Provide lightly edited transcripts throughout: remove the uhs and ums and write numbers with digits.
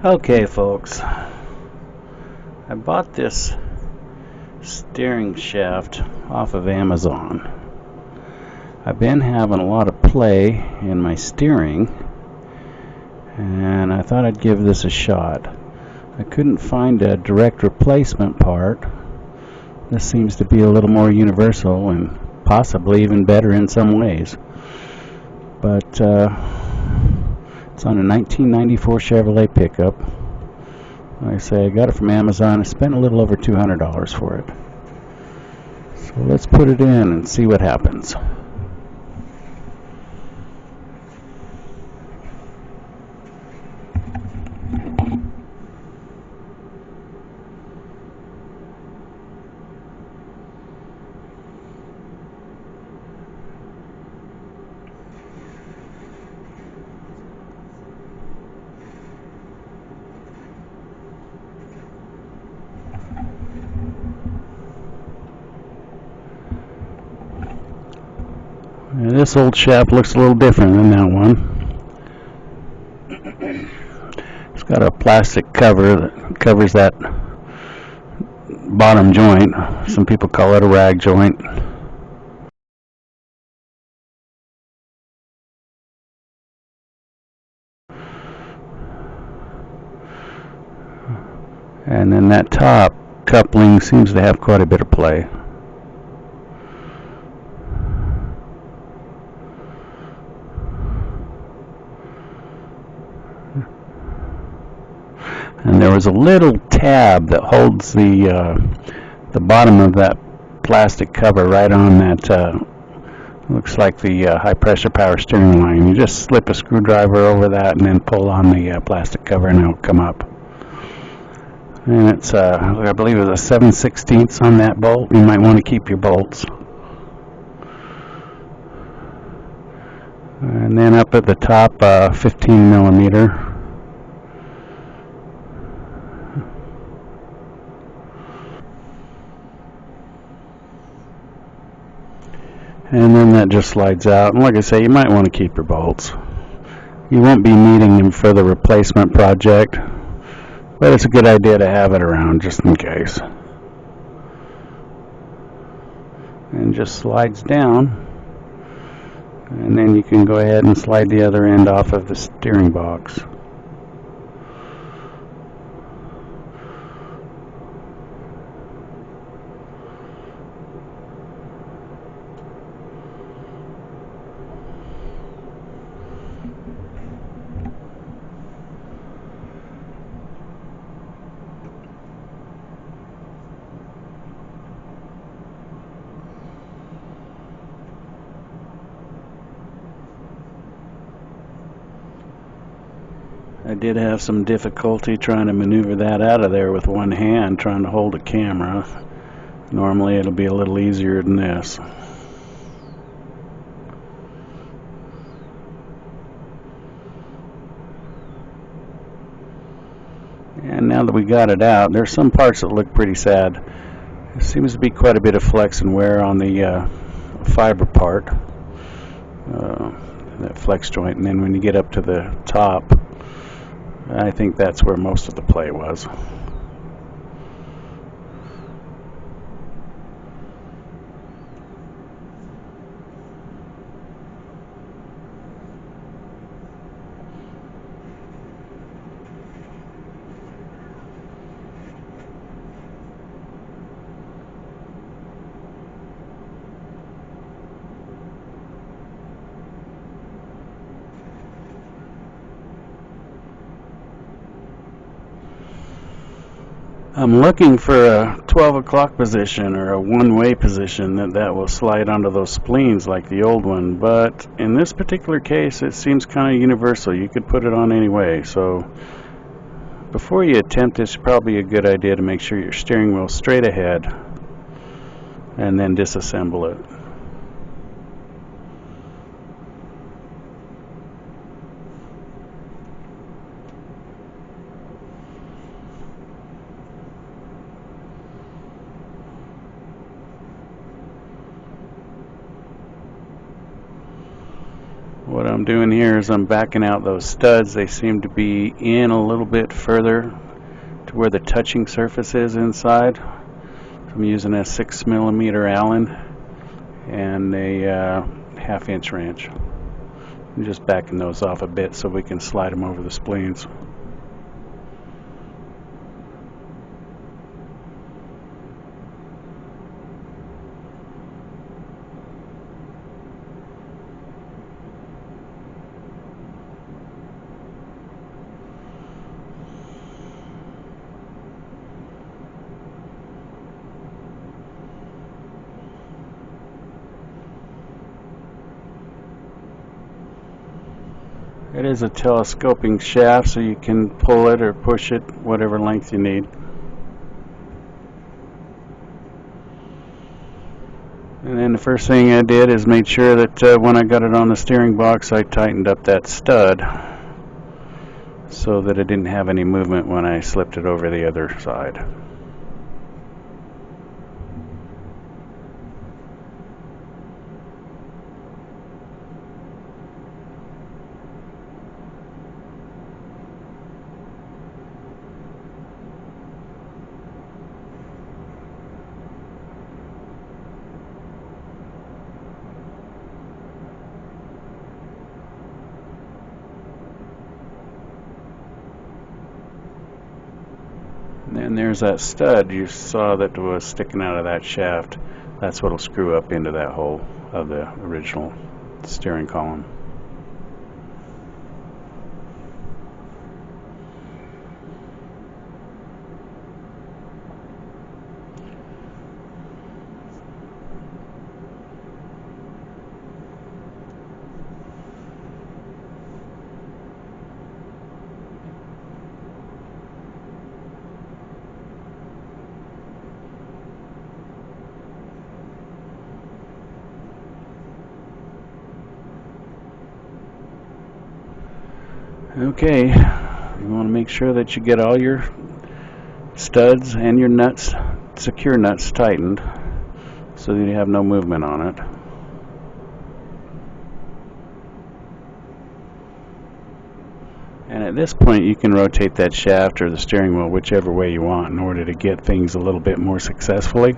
Okay, folks, I bought this steering shaft off of Amazon. I've been having a lot of play in my steering, and I thought I'd give this a shot. I couldn't find a direct replacement part. This seems to be a little more universal and possibly even better in some ways. But it's on a 1994 Chevrolet pickup. Like I say, I got it from Amazon. I spent a little over $200 for it. So let's put it in and see what happens. And this old shaft looks a little different than that one. It's got a plastic cover that covers that bottom joint. Some people call it a rag joint. And then that top coupling seems to have quite a bit of play. And there was a little tab that holds the bottom of that plastic cover right on that looks like the high pressure power steering line. You just slip a screwdriver over that and then pull on the plastic cover and it'll come up. And it's I believe it was a 7/16 on that bolt. You might want to keep your bolts. And then up at the top, 15 millimeter. And then that just slides out. And like I say, you might want to keep your bolts. You won't be needing them for the replacement project, but it's a good idea to have it around just in case. And just slides down. And then you can go ahead and slide the other end off of the steering box. I did have some difficulty trying to maneuver that out of there with one hand, trying to hold a camera. Normally it'll be a little easier than this. And now that we got it out, there's some parts that look pretty sad. There seems to be quite a bit of flex and wear on the fiber part, that flex joint, and then when you get up to the top, I think that's where most of the play was. I'm looking for a 12 o'clock position or a one-way position that will slide onto those spleens like the old one, but in this particular case it seems kind of universal. You could put it on any way. So before you attempt this, it's probably a good idea to make sure your steering wheel's straight ahead and then disassemble it. What I'm doing here is I'm backing out those studs. They seem to be in a little bit further to where the touching surface is inside. I'm using a 6mm Allen and a 1/2-inch wrench. I'm just backing those off a bit so we can slide them over the spleens. It is a telescoping shaft, so you can pull it or push it whatever length you need. And then the first thing I did is made sure that when I got it on the steering box, I tightened up that stud so that it didn't have any movement when I slipped it over the other side. And there's that stud you saw that was sticking out of that shaft. That's what will screw up into that hole of the original steering column. Okay, you want to make sure that you get all your studs and your nuts, secure nuts, tightened so that you have no movement on it. And at this point you can rotate that shaft or the steering wheel whichever way you want in order to get things a little bit more successfully.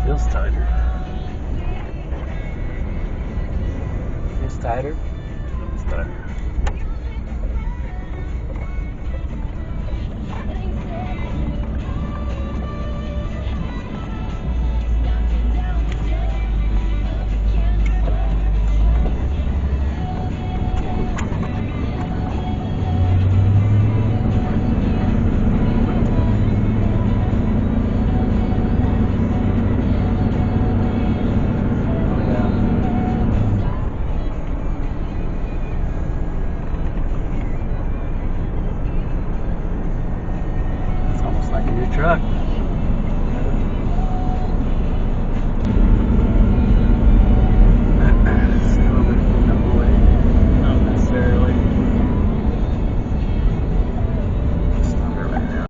Feels tighter. Feels tighter. Feels tighter. Truck. Not necessarily. Stop it right now.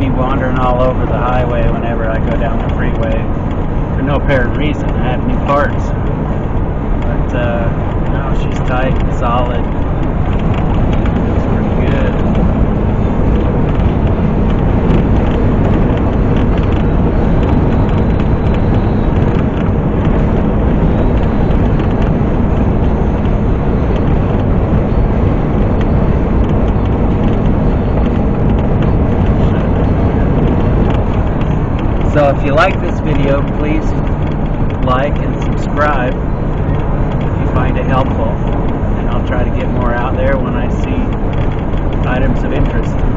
me wandering all over the highway whenever I go down the freeway for no apparent reason. I have new parts. But, no, she's tight and solid. It's pretty good. So if you like this video, please like and subscribe if you find it helpful, and I'll try to get more out there when I see items of interest.